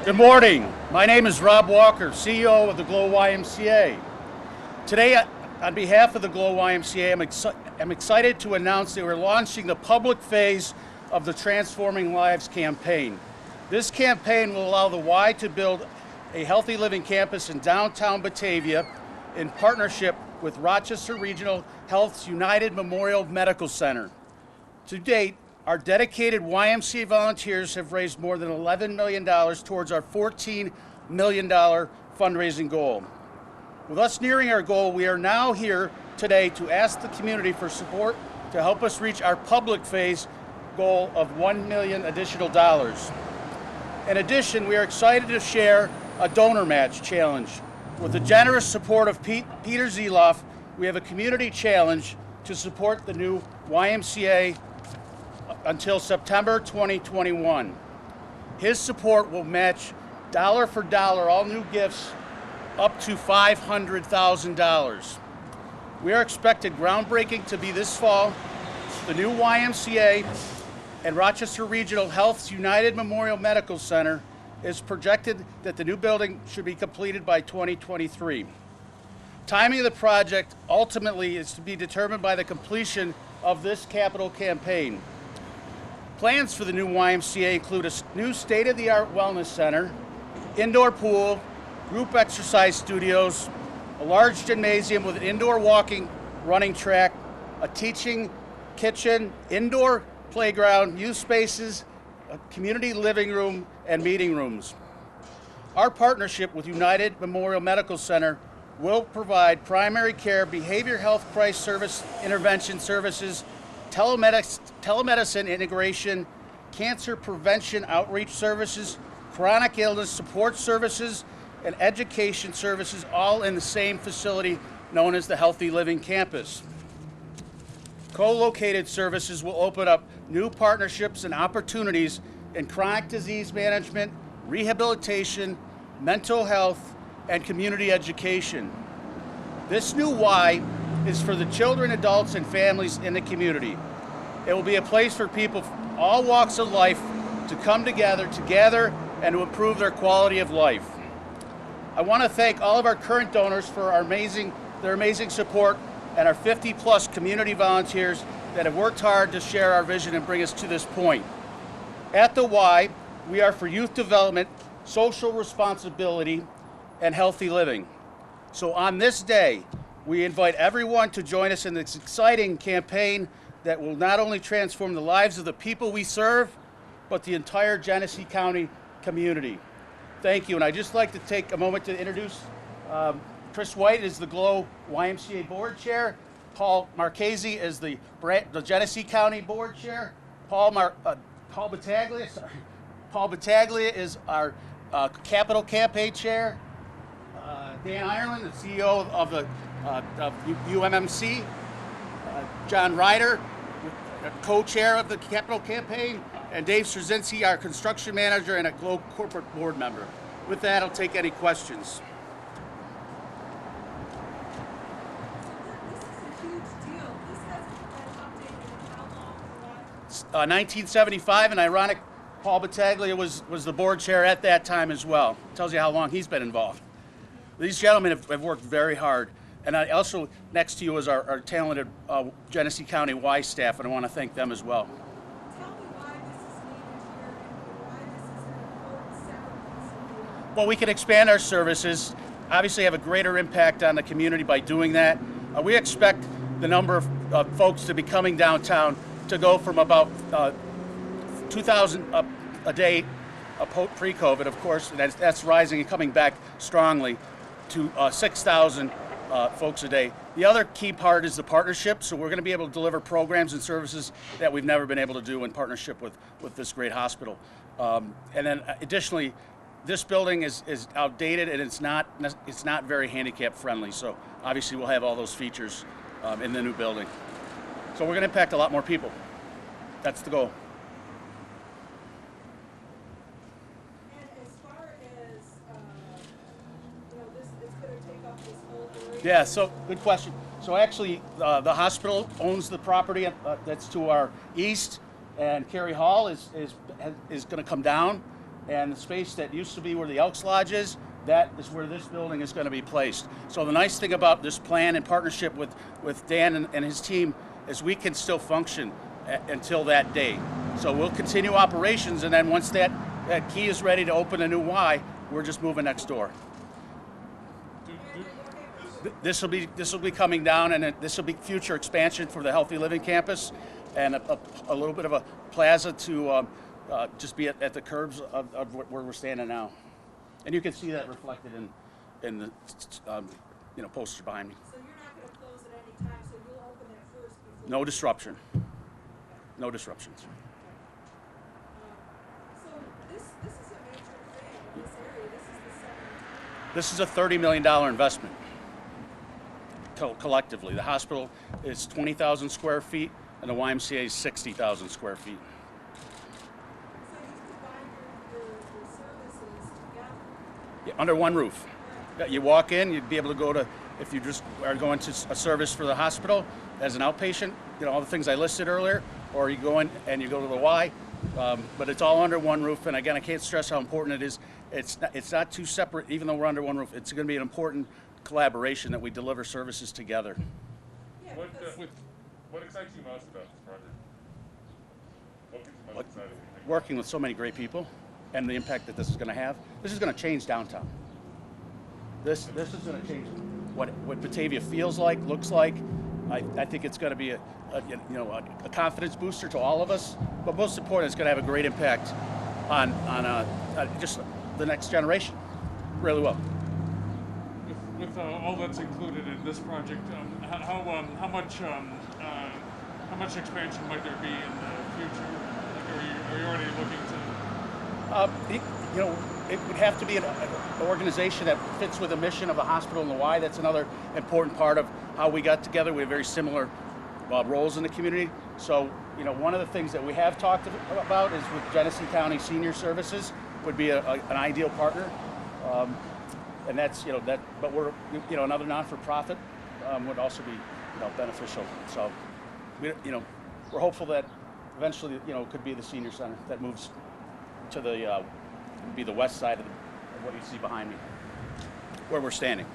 Good morning. My name is Rob Walker, CEO of the GLOW YMCA. Today, on behalf of the GLOW YMCA, I'm excited to announce that we're launching the public phase of the Transforming Lives campaign. This campaign will allow the Y to build a healthy living campus in downtown Batavia in partnership with Rochester Regional Health's United Memorial Medical Center. To date, our dedicated YMCA volunteers have raised more than $11 million towards our $14 million fundraising goal. With us nearing our goal, we are now here today to ask the community for support to help us reach our public phase goal of $1 million additional dollars. In addition, we are excited to share a donor match challenge. With the generous support of Peter Zeloff, we have a community challenge to support the new YMCA until September 2021. His support will match dollar for dollar all new gifts up to $500,000. We are expected groundbreaking to be this fall. The new YMCA and Rochester Regional Health's United Memorial Medical Center is projected that the new building should be completed by 2023. Timing of the project ultimately is to be determined by the completion of this capital campaign. Plans for the new YMCA include a new state-of-the-art wellness center, indoor pool, group exercise studios, a large gymnasium with an indoor walking, running track, a teaching kitchen, indoor playground, youth spaces, a community living room, and meeting rooms. Our partnership with United Memorial Medical Center will provide primary care, behavioral health crisis service intervention services, telemedicine integration, cancer prevention outreach services, chronic illness support services, and education services, all in the same facility known as the Healthy Living Campus. Co-located services will open up new partnerships and opportunities in chronic disease management, rehabilitation, mental health, and community education. This new Y is for the children, adults, and families in the community. It will be a place for people from all walks of life to come together and to improve their quality of life. I want to thank all of our current donors for their amazing support, and our 50-plus community volunteers that have worked hard to share our vision and bring us to this point. At the Y, we are for youth development, social responsibility, and healthy living. So on this day, we invite everyone to join us in this exciting campaign that will not only transform the lives of the people we serve, but the entire Genesee County community. Thank you, and I'd just like to take a moment to introduce Chris White is the GLOW YMCA Board Chair. Paul Marchese is the Genesee County Board Chair. Paul Battaglia is our Capital Campaign Chair. Dan Ireland, the CEO of the YMCA. John Ryder, co-chair of the Capital Campaign, and Dave Straczynski, our construction manager and a GLOW corporate board member. With that, I'll take any questions. This is a huge deal. This hasn't been updated in how long for what? 1975, and ironic, Paul Battaglia was the board chair at that time as well. Tells you how long he's been involved. These gentlemen have worked very hard. And I also, next to you is our talented Genesee County Y staff, and I want to thank them as well. Tell me why this is needed here and why this is an important center. Well, we can expand our services, obviously have a greater impact on the community by doing that. We expect the number of folks to be coming downtown to go from about 2,000 a day pre-COVID, of course, and that's rising and coming back strongly to 6,000 folks a day. The other key part is the partnership, so we're going to be able to deliver programs and services that we've never been able to do in partnership with this great hospital. And then additionally, this building is outdated and it's not very handicap friendly, so obviously we'll have all those features in the new building. So we're going to impact a lot more people. That's the goal. Yeah, so good question. So actually, the hospital owns the property that's to our east, and Cary Hall is going to come down, and the space that used to be where the Elks Lodge is, that is where this building is going to be placed. So the nice thing about this plan in partnership with Dan and his team is we can still function until that day. So we'll continue operations, and then once that key is ready to open a new Y, we're just moving next door. This will be coming down, and this will be future expansion for the Healthy Living Campus, and a little bit of a plaza to just be at the curbs of where we're standing now. And you can see that reflected in the poster behind me. So you're not going to close at any time, so you'll open that first before. No disruption. No disruptions. So this is a major thing in this area. This is the second. This is a $30 million investment collectively. The hospital is 20,000 square feet, and the YMCA is 60,000 square feet. So you combine your services together. Yeah, under one roof. You walk in, you'd be able to go to, if you just are going to a service for the hospital as an outpatient, all the things I listed earlier, or you go in and you go to the Y, but it's all under one roof. And again, I can't stress how important it is. It's not two separate, even though we're under one roof. It's going to be an important collaboration that we deliver services together. Yeah, What excites you most about this project? What gets you most excited? Working with so many great people and the impact that this is going to have. This is going to change downtown. This is going to change what Batavia feels like, looks like. I think it's going to be a confidence booster to all of us, but most important, it's going to have a great impact on just the next generation. Really well. With all that's included in this project, how much expansion might there be in the future? Like, are you already looking to? It would have to be an organization that fits with the mission of a hospital in the Y. That's another important part of how we got together. We have very similar roles in the community. So, one of the things that we have talked about is with Genesee County Senior Services would be an ideal partner. And that's, but we're, another non-for-profit would also be, beneficial. So, we're hopeful that eventually, it could be the senior center that moves to the, be the west side of what you see behind me, where we're standing.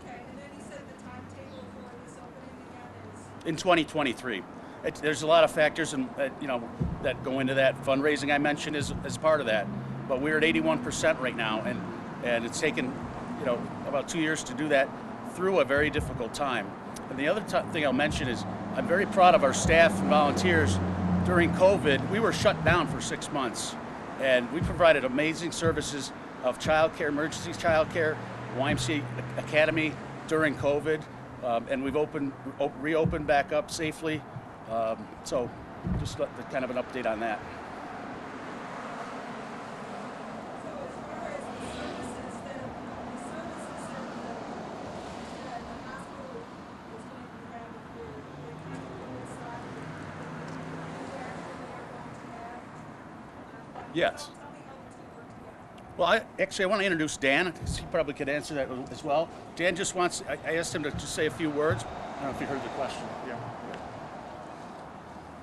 Okay, and then you said the timetable for this opening again is? In 2023. There's a lot of factors that go into that. Fundraising I mentioned is part of that. But we're at 81% right now, and it's taken about 2 years to do that through a very difficult time. And the other thing I'll mention is I'm very proud of our staff and volunteers. During COVID, we were shut down for 6 months, and we provided amazing services of childcare, emergency childcare, YMCA Academy during COVID, and we've reopened back up safely. So just kind of an update on that. Yes. Well, I want to introduce Dan. He probably could answer that as well. Dan just wants, I asked him to just say a few words. I don't know if you heard the question. Yeah.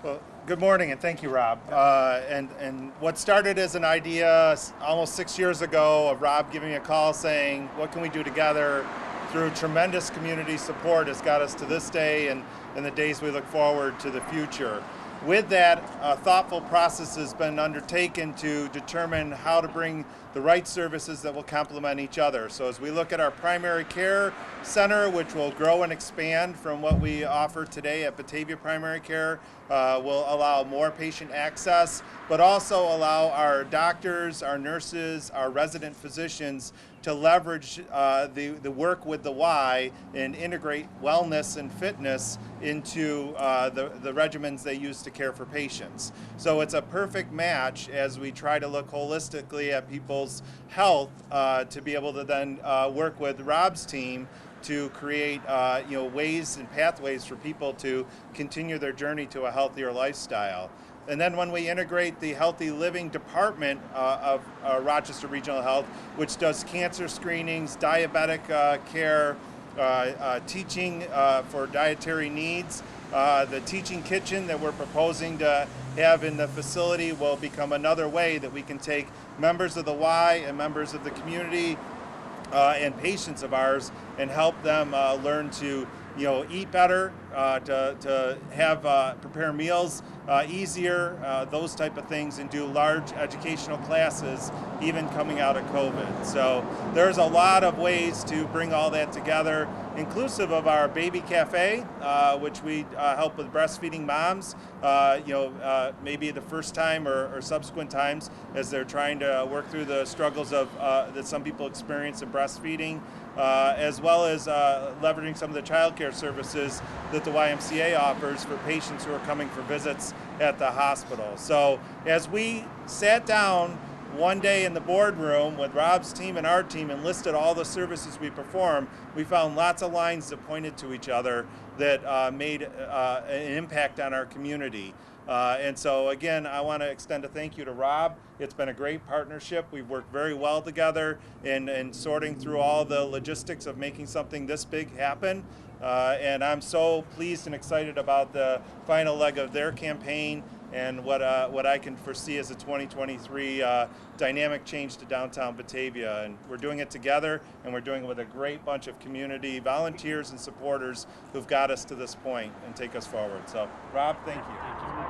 Well, good morning, and thank you, Rob. And what started as an idea almost 6 years ago of Rob giving me a call saying, what can we do together, through tremendous community support has got us to this day and the days we look forward to the future. With that, a thoughtful process has been undertaken to determine how to bring the right services that will complement each other. So as we look at our primary care center, which will grow and expand from what we offer today at Batavia Primary Care, will allow more patient access, but also allow our doctors, our nurses, our resident physicians to leverage the work with the Y and integrate wellness and fitness into the regimens they use to care for patients. So it's a perfect match as we try to look holistically at people's health to be able to then work with Rob's team to create ways and pathways for people to continue their journey to a healthier lifestyle. And then when we integrate the Healthy Living Department of Rochester Regional Health, which does cancer screenings, diabetic care, teaching for dietary needs. The teaching kitchen that we're proposing to have in the facility will become another way that we can take members of the Y and members of the community and patients of ours and help them learn to eat better, to have prepare meals easier, those type of things, and do large educational classes even coming out of COVID. So there's a lot of ways to bring all that together, inclusive of our baby cafe, which we help with breastfeeding moms, maybe the first time or subsequent times as they're trying to work through the struggles of that some people experience in breastfeeding, as well as leveraging some of the childcare services that the YMCA offers for patients who are coming for visits at the hospital. So as we sat down one day in the boardroom with Rob's team and our team and listed all the services we perform, we found lots of lines that pointed to each other that made an impact on our community. And so again, I want to extend a thank you to Rob. It's been a great partnership. We've worked very well together in sorting through all the logistics of making something this big happen. And I'm so pleased and excited about the final leg of their campaign and what I can foresee as a 2023 dynamic change to downtown Batavia. And we're doing it together, and we're doing it with a great bunch of community volunteers and supporters who've got us to this point and take us forward. So, Rob, thank you.